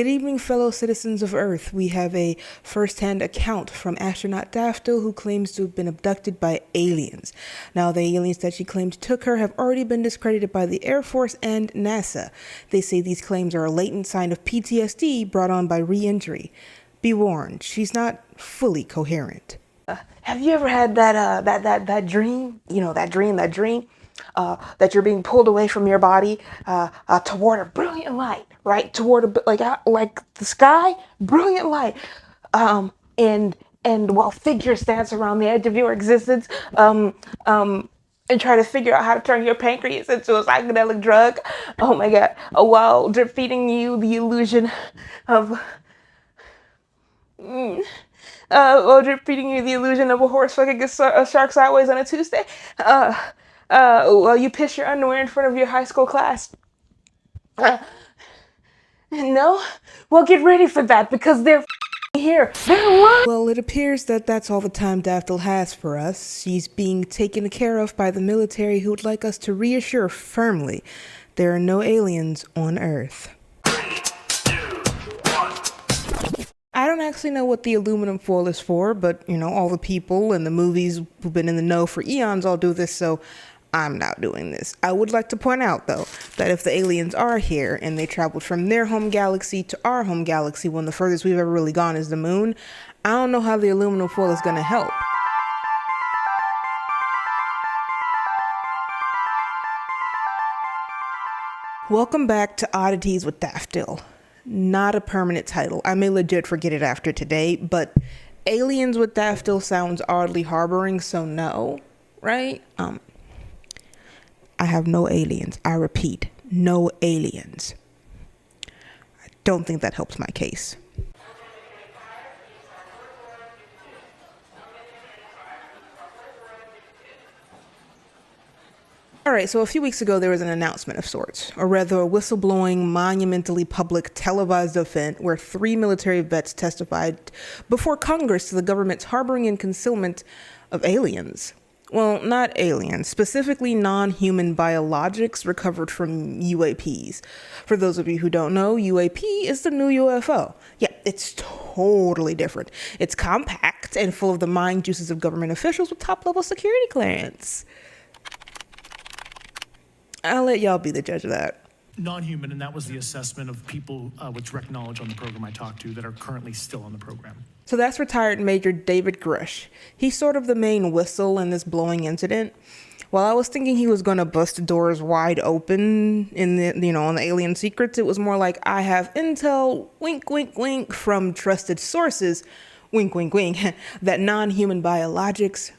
Good evening, fellow citizens of Earth. We have a first-hand account from astronaut Daphtil, who claims to have been abducted by aliens. Now, the aliens that she claimed took her have already been discredited by the Air Force and NASA. They say these claims are a latent sign of PTSD brought on by re-injury. Be warned, she's not fully coherent. Have you ever had that dream? You know, that dream that you're being pulled away from your body toward a brilliant light, right? Toward like the sky, brilliant light, and while figures dance around the edge of your existence, and try to figure out how to turn your pancreas into a psychedelic drug. Oh my God! While drip feeding you the illusion of. While drip feeding you the illusion of a horse fucking a shark sideways on a Tuesday. While you piss your underwear in front of your high school class. No? Well, get ready for that because they're here. They're lying. Well, it appears that that's all the time Daphtil has for us. She's being taken care of by the military, who would like us to reassure firmly there are no aliens on Earth. I don't actually know what the aluminum foil is for, but, you know, all the people in the movies who've been in the know for eons all do this, so I'm not doing this. I would like to point out, though, that if the aliens are here and they traveled from their home galaxy to our home galaxy when the furthest we've ever really gone is the moon, I don't know how the aluminum foil is going to help. Welcome back to Oddities with Daphtil. Not a permanent title. I may legit forget it after today, but Aliens with Daphtil sounds oddly harboring, so no, right? I have no aliens. I repeat, no aliens. I don't think that helps my case. Alright, so a few weeks ago there was an announcement of sorts, or rather a whistleblowing, monumentally public televised event where 3 military vets testified before Congress to the government's harboring and concealment of aliens. Well, not aliens, specifically non-human biologics recovered from UAPs. For those of you who don't know, UAP is the new UFO. Yeah, it's totally different. It's compact and full of the mind juices of government officials with top-level security clearance. I'll let y'all be the judge of that. Non-human, and that was the assessment of people with direct knowledge on the program I talked to that are currently still on the program. So that's retired Major David Grusch. He's sort of the main whistle in this blowing incident. While I was thinking he was going to bust the doors wide open in the, on the alien secrets, it was more like I have intel, wink, wink, wink, from trusted sources, wink, wink, wink, that non-human biologics,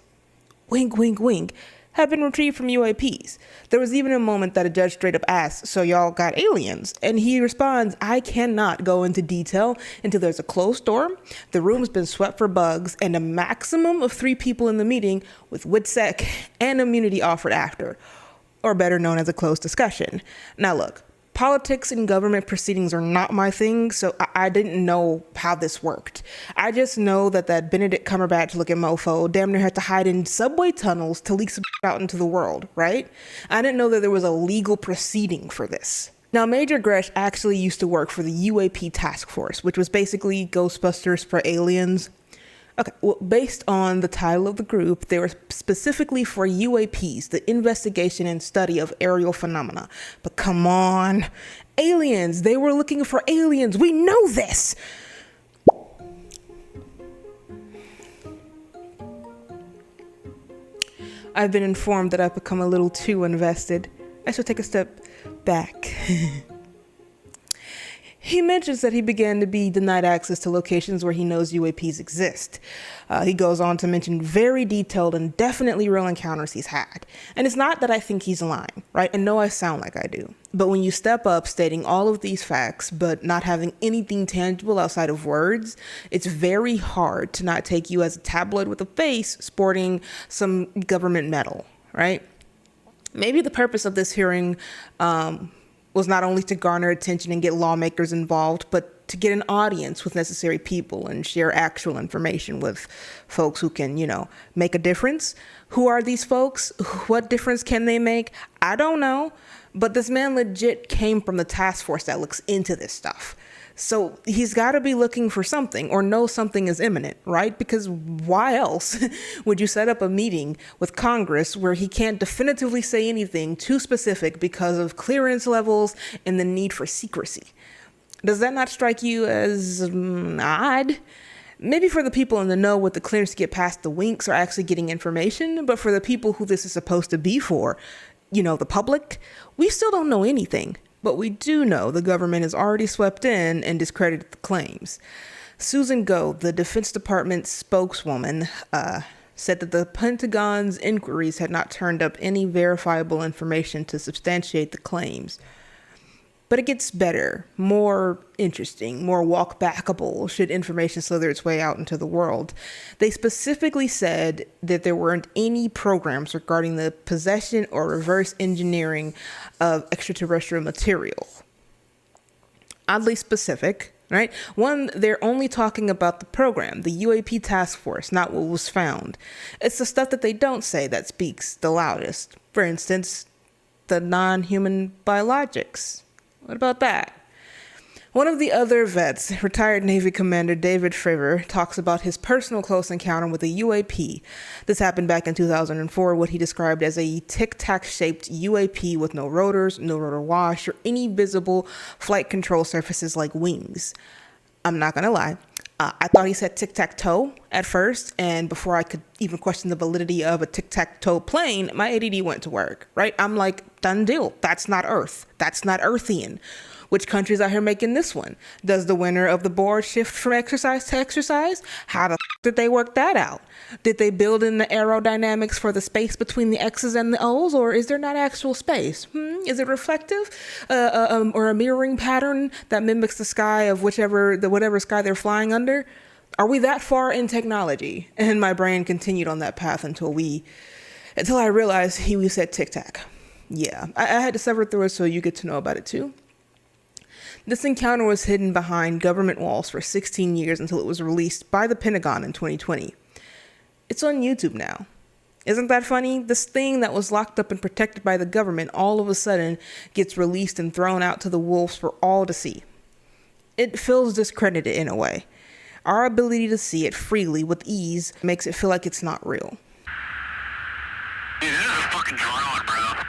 wink, wink, wink, have been retrieved from UAPs. There was even a moment that a judge straight up asked, so y'all got aliens? And he responds, I cannot go into detail until there's a closed door, the room's been swept for bugs, and a maximum of 3 people in the meeting with WITSEC and immunity offered after, or better known as a closed discussion. Now look, politics and government proceedings are not my thing, so I didn't know how this worked. I just know that Benedict Cumberbatch looking mofo damn near had to hide in subway tunnels to leak some out into the world, right? I didn't know that there was a legal proceeding for this. Now, Major Grusch actually used to work for the UAP task force, which was basically Ghostbusters for aliens. Okay, well, based on the title of the group, they were specifically for UAPs, the investigation and study of aerial phenomena. But come on, aliens, they were looking for aliens. We know this. I've been informed that I've become a little too invested. I should take a step back. He mentions that he began to be denied access to locations where he knows UAPs exist. He goes on to mention very detailed and definitely real encounters he's had. And it's not that I think he's lying, right? And no, I sound like I do. But when you step up stating all of these facts, but not having anything tangible outside of words, it's very hard to not take you as a tabloid with a face sporting some government medal, right? Maybe the purpose of this hearing was not only to garner attention and get lawmakers involved, but to get an audience with necessary people and share actual information with folks who can, make a difference. Who are these folks? What difference can they make? I don't know. But this man legit came from the task force that looks into this stuff. So he's got to be looking for something or know something is imminent, right? Because why else would you set up a meeting with Congress where he can't definitively say anything too specific because of clearance levels and the need for secrecy? Does that not strike you as odd? Maybe for the people in the know with the clearance to get past the winks are actually getting information, but for the people who this is supposed to be for, the public, we still don't know anything. But we do know the government has already swept in and discredited the claims. Susan Goh, the Defense Department spokeswoman, said that the Pentagon's inquiries had not turned up any verifiable information to substantiate the claims. But it gets better, more interesting, more walk-backable should information slither its way out into the world. They specifically said that there weren't any programs regarding the possession or reverse engineering of extraterrestrial material. Oddly specific, right? One, they're only talking about the program, the UAP task force, not what was found. It's the stuff that they don't say that speaks the loudest. For instance, the non-human biologics. What about that? One of the other vets, retired Navy Commander David Grusch, talks about his personal close encounter with a UAP. This happened back in 2004, what he described as a tic-tac-shaped UAP with no rotors, no rotor wash, or any visible flight control surfaces like wings. I'm not going to lie. I thought he said tic-tac-toe at first, and before I could even question the validity of a tic-tac-toe plane, my ADD went to work, right? I'm like, done deal. That's not Earth. That's not Earthian. Which country's out here making this one? Does the winner of the board shift from exercise to exercise? How the did they work that out? Did they build in the aerodynamics for the space between the X's and the O's, or is there not actual space? Is it reflective, or a mirroring pattern that mimics the sky of whatever sky they're flying under? Are we that far in technology? And my brain continued on that path until I realized we said tic-tac. Yeah, I had to sever through it so you get to know about it too. This encounter was hidden behind government walls for 16 years until it was released by the Pentagon in 2020. It's on YouTube now. Isn't that funny? This thing that was locked up and protected by the government all of a sudden gets released and thrown out to the wolves for all to see. It feels discredited in a way. Our ability to see it freely with ease makes it feel like it's not real. Dude, this is a fucking drone, bro.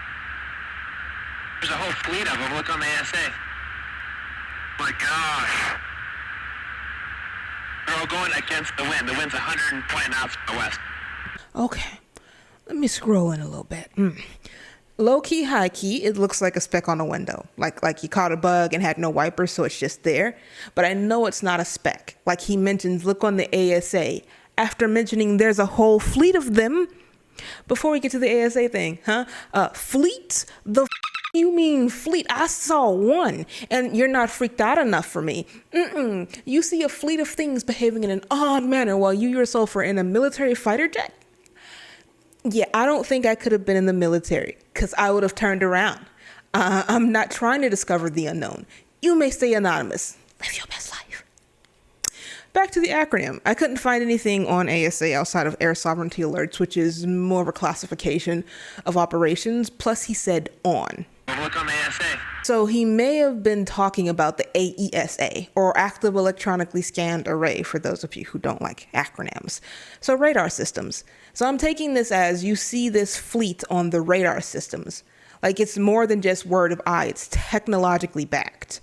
There's a whole fleet of them. Look on the ASA. My gosh. They're all going against the wind. The wind's 120 knots from the west. Okay, let me scroll in a little bit. Low-key, high-key, it looks like a speck on a window. Like you caught a bug and had no wipers, so it's just there. But I know it's not a speck. Like he mentions, look on the ASA. After mentioning there's a whole fleet of them. Before we get to the ASA thing, fleet? You mean fleet? I saw one, and you're not freaked out enough for me. You see a fleet of things behaving in an odd manner while you yourself are in a military fighter jet? Yeah, I don't think I could have been in the military, because I would have turned around. I'm not trying to discover the unknown. You may stay anonymous. Live your best life. Back to the acronym. I couldn't find anything on ASA outside of Air Sovereignty Alerts, which is more of a classification of operations. Plus, he said on. Look on the ASA. So he may have been talking about the AESA, or Active Electronically Scanned Array, for those of you who don't like acronyms. So radar systems. So I'm taking this as you see this fleet on the radar systems. Like it's more than just word of eye, it's technologically backed.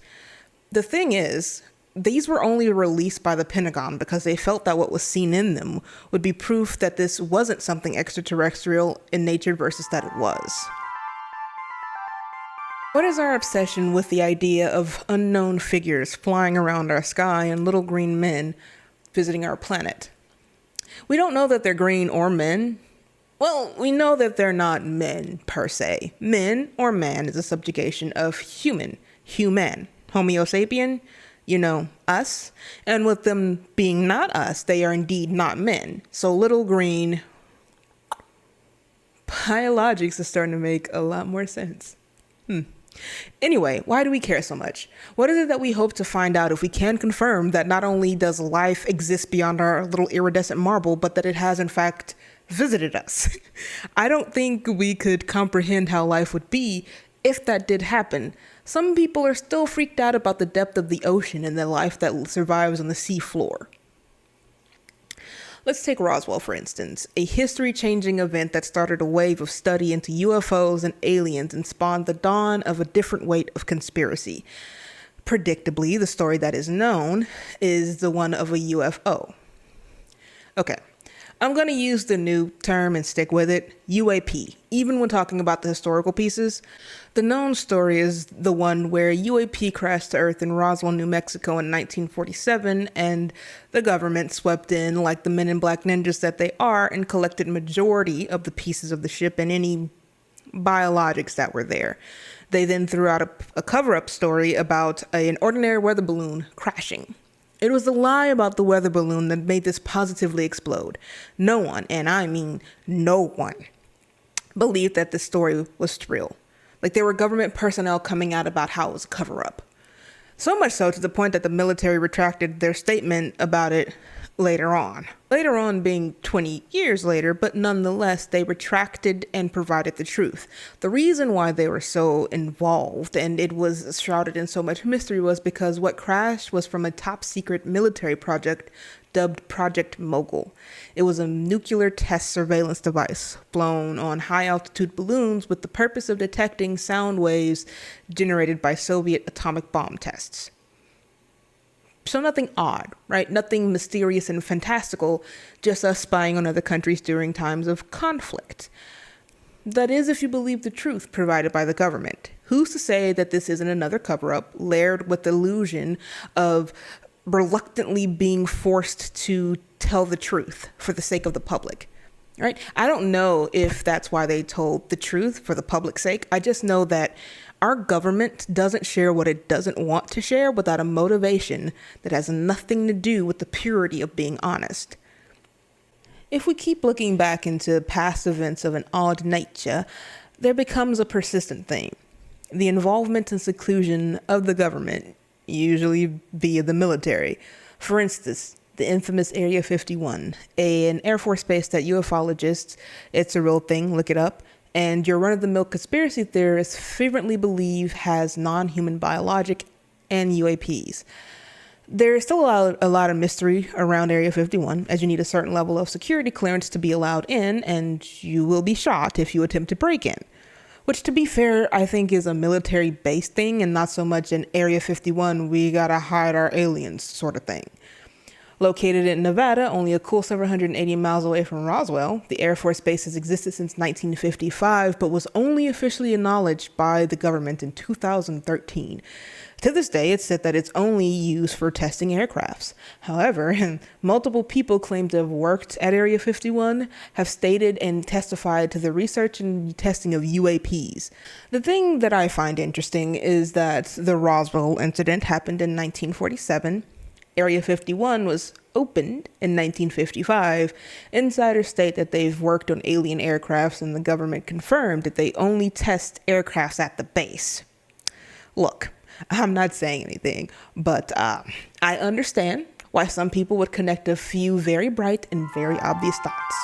The thing is, these were only released by the Pentagon because they felt that what was seen in them would be proof that this wasn't something extraterrestrial in nature versus that it was. What is our obsession with the idea of unknown figures flying around our sky and little green men visiting our planet? We don't know that they're green or men. Well, we know that they're not men per se. Men or man is a subjugation of human. Homo sapien, us. And with them being not us, they are indeed not men. So little green biologics is starting to make a lot more sense. Anyway, why do we care so much? What is it that we hope to find out if we can confirm that not only does life exist beyond our little iridescent marble, but that it has in fact visited us? I don't think we could comprehend how life would be if that did happen. some people are still freaked out about the depth of the ocean and the life that survives on the sea floor. Let's take Roswell, for instance, a history-changing event that started a wave of study into UFOs and aliens and spawned the dawn of a different weight of conspiracy. Predictably, the story that is known is the one of a UFO. Okay, I'm going to use the new term and stick with it, UAP, even when talking about the historical pieces. The known story is the one where UAP crashed to Earth in Roswell, New Mexico in 1947, and the government swept in like the Men in Black ninjas that they are and collected majority of the pieces of the ship and any biologics that were there. They then threw out a cover-up story about an ordinary weather balloon crashing. It was the lie about the weather balloon that made this positively explode. No one, and I mean no one, believed that this story was real. Like, there were government personnel coming out about how it was a cover-up. So much so to the point that the military retracted their statement about it later on. Later on being 20 years later, but nonetheless, they retracted and provided the truth. The reason why they were so involved and it was shrouded in so much mystery was because what crashed was from a top secret military project dubbed Project Mogul. It was a nuclear test surveillance device flown on high altitude balloons with the purpose of detecting sound waves generated by Soviet atomic bomb tests. So nothing odd, right? Nothing mysterious and fantastical, just us spying on other countries during times of conflict. That is, if you believe the truth provided by the government. Who's to say that this isn't another cover-up layered with the illusion of reluctantly being forced to tell the truth for the sake of the public, right? I don't know if that's why they told the truth for the public's sake. I just know that our government doesn't share what it doesn't want to share without a motivation that has nothing to do with the purity of being honest. If we keep looking back into past events of an odd nature, there becomes a persistent theme. The involvement and seclusion of the government, usually via the military. For instance, the infamous Area 51, an Air Force base that ufologists, it's a real thing, look it up, and your run-of-the-mill conspiracy theorists fervently believe has non-human biologic and UAPs. There is still a lot of mystery around Area 51, as you need a certain level of security clearance to be allowed in, and you will be shot if you attempt to break in. Which, to be fair, I think is a military-based thing and not so much an Area 51, we gotta hide our aliens sort of thing. Located in Nevada, only a cool 780 miles away from Roswell, the Air Force Base has existed since 1955, but was only officially acknowledged by the government in 2013. To this day, it's said that it's only used for testing aircrafts. However, multiple people claim to have worked at Area 51 have stated and testified to the research and testing of UAPs. The thing that I find interesting is that the Roswell incident happened in 1947. Area 51 was opened in 1955. Insiders state that they've worked on alien aircrafts, and the government confirmed that they only test aircrafts at the base. Look, I'm not saying anything, but I understand why some people would connect a few very bright and very obvious dots.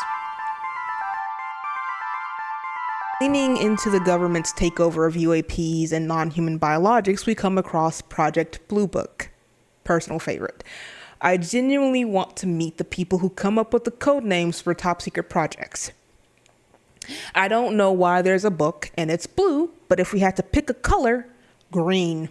Leaning into the government's takeover of UAPs and non-human biologics, we come across Project Blue Book. Personal favorite. I genuinely want to meet the people who come up with the code names for top secret projects. I don't know why there's a book and it's blue, but if we had to pick a color, green.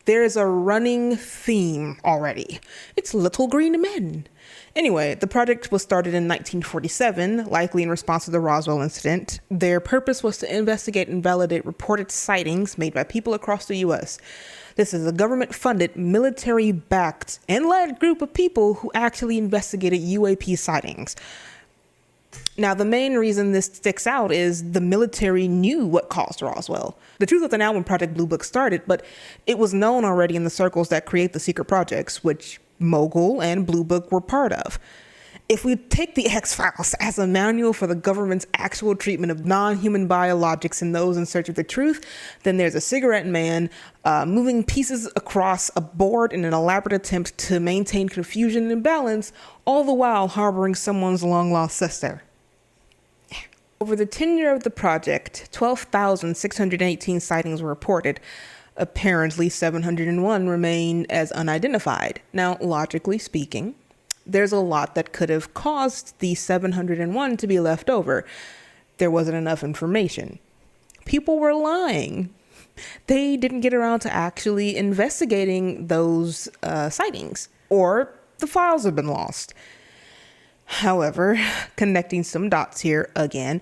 There's a running theme already. It's little green men. Anyway, the project was started in 1947, likely in response to the Roswell incident. Their purpose was to investigate and validate reported sightings made by people across the U.S. This is a government-funded, military-backed, and led group of people who actually investigated UAP sightings. Now, the main reason this sticks out is the military knew what caused Roswell. The truth wasn't out when Project Blue Book started, but it was known already in the circles that create the secret projects, which Mogul and Blue Book were part of. If we take the X-Files as a manual for the government's actual treatment of non-human biologics and those in search of the truth, then there's a cigarette man moving pieces across a board in an elaborate attempt to maintain confusion and balance, all the while harboring someone's long-lost sister. Over the tenure of the project, 12,618 sightings were reported. Apparently, 701 remain as unidentified. Now, logically speaking, there's a lot that could have caused the 701 to be left over. There wasn't enough information. People were lying. They didn't get around to actually investigating those sightings, or the files have been lost. However, connecting some dots here again,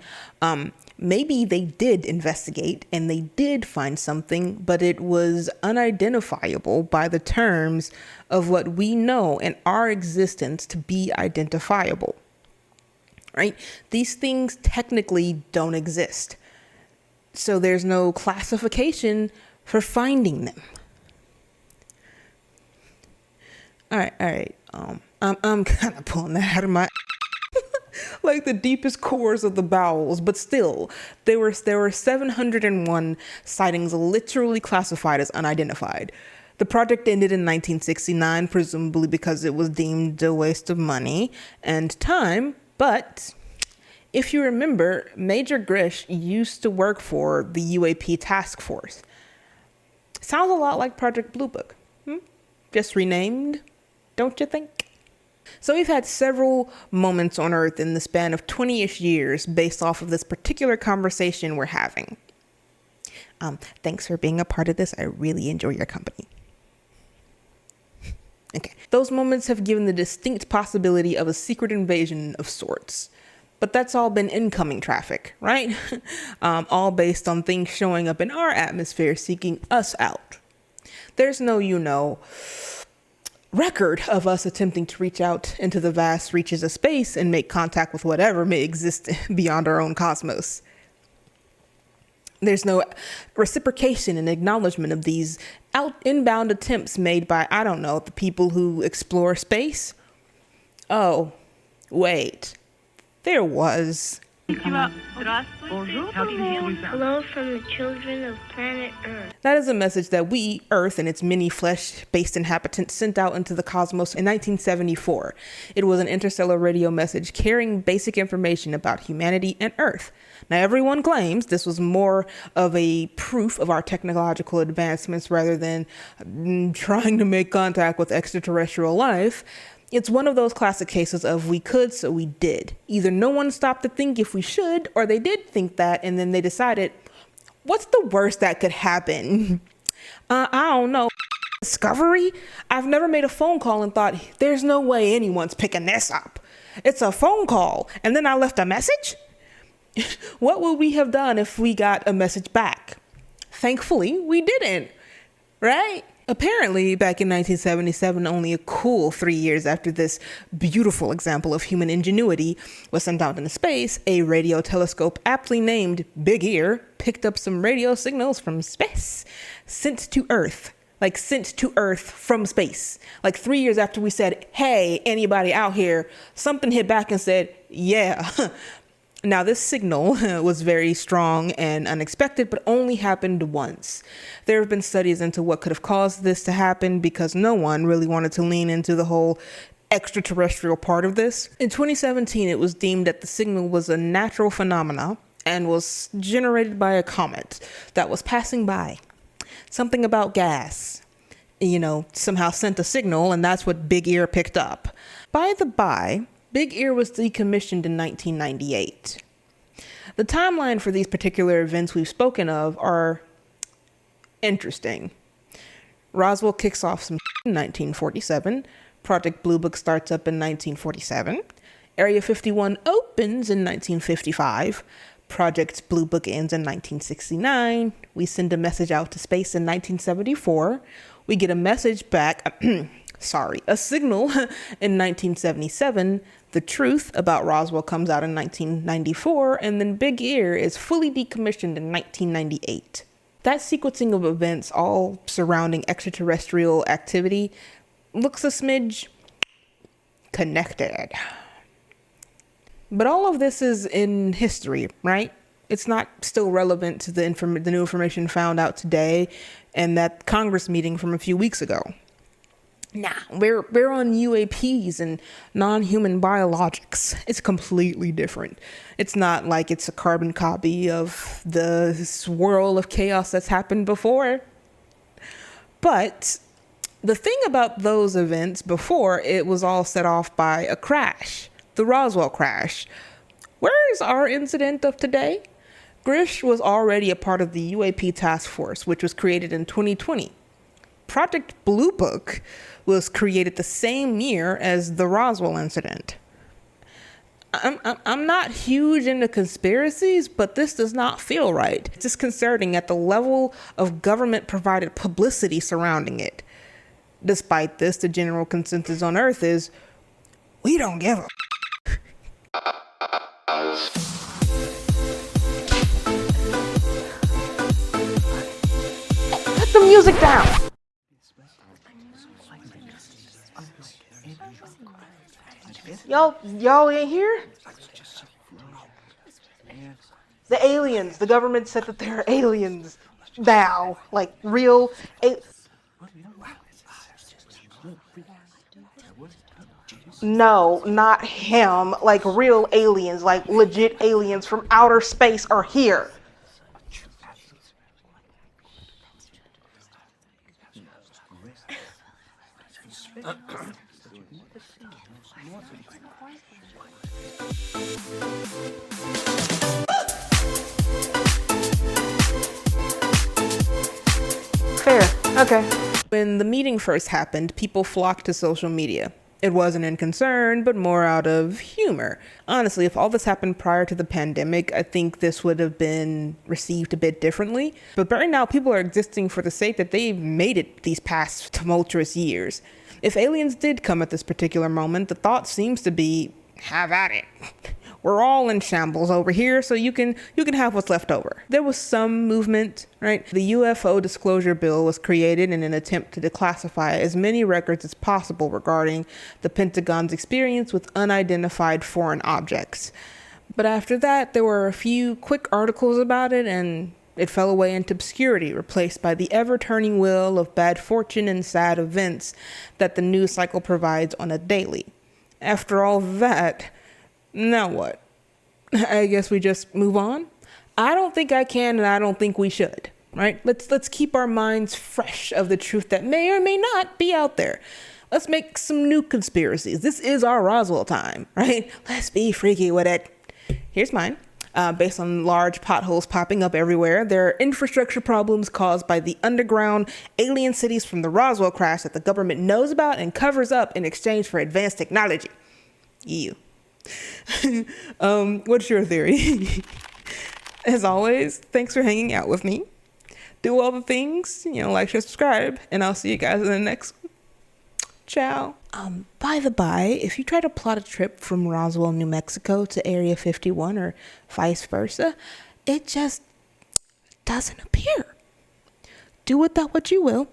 maybe they did investigate and they did find something, but it was unidentifiable by the terms of what we know in our existence to be identifiable. Right? These things technically don't exist. So there's no classification for finding them. All right. I'm kind of pulling that out of my like the deepest cores of the bowels, but still, there were 701 sightings literally classified as unidentified. The project ended in 1969, presumably because it was deemed a waste of money and time. But if you remember, Major Grusch used to work for the UAP task force. Sounds a lot like Project Blue Book. Just renamed, don't you think? So we've had several moments on Earth in the span of 20-ish years based off of this particular conversation we're having. Thanks for being a part of this. I really enjoy your company. Okay. Those moments have given the distinct possibility of a secret invasion of sorts. But that's all been incoming traffic, right? All based on things showing up in our atmosphere seeking us out. There's no, record of us attempting to reach out into the vast reaches of space and make contact with whatever may exist beyond our own cosmos. There's no reciprocation and acknowledgement of these inbound attempts made by, the people who explore space. Oh, wait. There was. Hello from the children of planet Earth. That is a message that we, Earth and its many flesh-based inhabitants, sent out into the cosmos in 1974. It was an interstellar radio message carrying basic information about humanity and Earth. Now, everyone claims this was more of a proof of our technological advancements rather than trying to make contact with extraterrestrial life. It's one of those classic cases of we could, so we did. Either no one stopped to think if we should, or they did think that, and then they decided, what's the worst that could happen? I don't know. Discovery? I've never made a phone call and thought, there's no way anyone's picking this up. It's a phone call, and then I left a message? What would we have done if we got a message back? Thankfully, we didn't, right? Apparently, back in 1977, only a cool 3 years after this beautiful example of human ingenuity was sent out into space, a radio telescope aptly named Big Ear picked up some radio signals from space, sent to Earth from space. Like 3 years after we said, hey, anybody out here, something hit back and said, yeah. Now, this signal was very strong and unexpected, but only happened once. There have been studies into what could have caused this to happen because no one really wanted to lean into the whole extraterrestrial part of this. In 2017, it was deemed that the signal was a natural phenomena and was generated by a comet that was passing by. Something about gas, somehow sent a signal, and that's what Big Ear picked up. By the by, Big Ear was decommissioned in 1998. The timeline for these particular events we've spoken of are interesting. Roswell kicks off some in 1947. Project Blue Book starts up in 1947. Area 51 opens in 1955. Project Blue Book ends in 1969. We send a message out to space in 1974. We get a message back, a signal in 1977. The Truth about Roswell comes out in 1994, and then Big Ear is fully decommissioned in 1998. That sequencing of events, all surrounding extraterrestrial activity, looks a smidge connected. But all of this is in history, right? It's not still relevant to the new information found out today and that Congress meeting from a few weeks ago. Nah, we're on UAPs and non-human biologics. It's completely different. It's not like it's a carbon copy of the swirl of chaos that's happened before. But the thing about those events before, it was all set off by a crash, the Roswell crash. Where's our incident of today? Grusch was already a part of the UAP task force, which was created in 2020. Project Blue Book was created the same year as the Roswell incident. I'm not huge into conspiracies, but this does not feel right. It's disconcerting at the level of government-provided publicity surrounding it. Despite this, the general consensus on Earth is, we don't give a Put the music down. Y'all ain't here? The aliens. The government said that there are aliens now, like real. No, not him. Like real aliens, like legit aliens from outer space are here. Fair. Okay. When the meeting first happened, people flocked to social media. It wasn't in concern, but more out of humor. Honestly, if all this happened prior to the pandemic, I think this would have been received a bit differently. But right now, people are existing for the sake that they've made it these past tumultuous years. If aliens did come at this particular moment, the thought seems to be, have at it. We're all in shambles over here, so you can have what's left over. There was some movement, right? The UFO disclosure bill was created in an attempt to declassify as many records as possible regarding the Pentagon's experience with unidentified foreign objects. But after that, there were a few quick articles about it, and it fell away into obscurity, replaced by the ever-turning wheel of bad fortune and sad events that the news cycle provides on a daily. After all that, now what? I guess we just move on? I don't think I can, and I don't think we should, right? Let's keep our minds fresh of the truth that may or may not be out there. Let's make some new conspiracies. This is our Roswell time, right? Let's be freaky with it. Here's mine. Based on large potholes popping up everywhere, there are infrastructure problems caused by the underground alien cities from the Roswell crash that the government knows about and covers up in exchange for advanced technology. You. What's your theory? As always, thanks for hanging out with me. Do all the things, like, share, subscribe, and I'll see you guys in the next one. Ciao. By the by, if you try to plot a trip from Roswell, New Mexico to Area 51 or vice versa, it just doesn't appear. Do with that what you will.